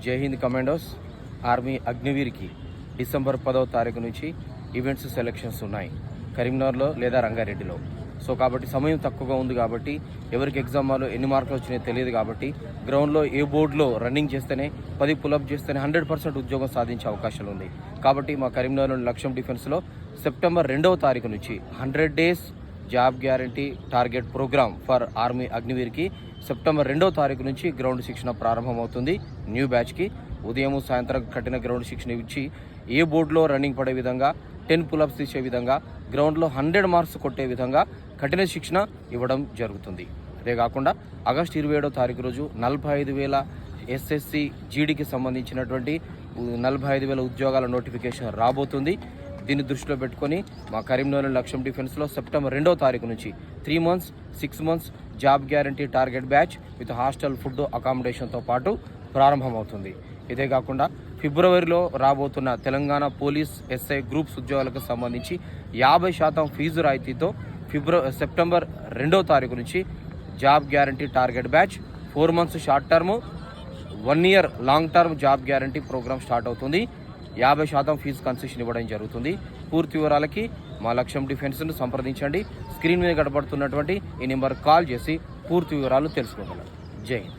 జై Hind commandos army అగ్నివీర్కి December 10వ తారీఖు నుంచి ఈవెంట్స్ సెలక్షన్స్ ఉన్నాయి కరీంనగర్లో లేదా రంగారెడ్డిలో. సో కాబట్టి సమయం తక్కువగా ఉంది కాబట్టి ఎవరికి ఎగ్జామ్ వాళ్ళు ఎన్ని మార్కులు వచ్చినాయో తెలియదు కాబట్టి గ్రౌండ్లో ఏ బోర్డులో రన్నింగ్ చేస్తేనే 10 పులప్ చేస్తేనే 100% ఉద్యోగం సాధించే అవకాశాలు ఉంది. కాబట్టి మా కరీంనగర్లోని లక్ష్యం డిఫెన్స్లో సెప్టెంబర్ 2వ తారీఖు నుంచి 100 days job guarantee target program for army అగ్నివీర్కి సెప్టెంబర్ 2వ తారీఖు నుంచి గ్రౌండ్ శిక్షణ ప్రారంభమవుతుంది. న్యూ బ్యాచ్కి ఉదయం సాయంత్రం కఠిన గ్రౌండ్ శిక్షణ ఇచ్చి ఏ బోర్డులో రన్నింగ్ పడే విధంగా 10 పులప్స్ తీసే విధంగా గ్రౌండ్లో 100 మార్క్స్ కొట్టే విధంగా కఠిన శిక్షణ ఇవ్వడం జరుగుతుంది. అదే కాకుండా ఆగస్టు 27వ తారీఖు రోజు 45,000 SSC జీడీకి సంబంధించినటువంటి 45,000 ఉద్యోగాల నోటిఫికేషన్ రాబోతుంది. దీన్ని దృష్టిలో పెట్టుకొని మా కరీంనగర్ లక్ష్యం డిఫెన్స్లో సెప్టెంబర్ 2వ తారీఖు నుంచి 3 months 6 months job guarantee target batch with hostel food అకామిడేషన్తో పాటు ప్రారంభమవుతుంది. ఇదే కాకుండా ఫిబ్రవరిలో రాబోతున్న తెలంగాణ పోలీస్ SI గ్రూప్స్ ఉద్యోగాలకు సంబంధించి 50% ఫీజు రాయితీతో సెప్టెంబర్ 2వ తారీఖు నుంచి job guarantee target batch 4 months short term 1 year long term job guarantee program start అవుతుంది. 50% ఫీజు కన్సెషన్ ఇవ్వడం జరుగుతుంది. పూర్తి వివరాలకి మా లక్ష్యం డిఫెన్స్ను సంప్రదించండి. స్క్రీన్ మీద కనబడుతున్నటువంటి ఈ నెంబర్ కాల్ చేసి పూర్తి వివరాలు తెలుసుకోగలరు. జై హింద్.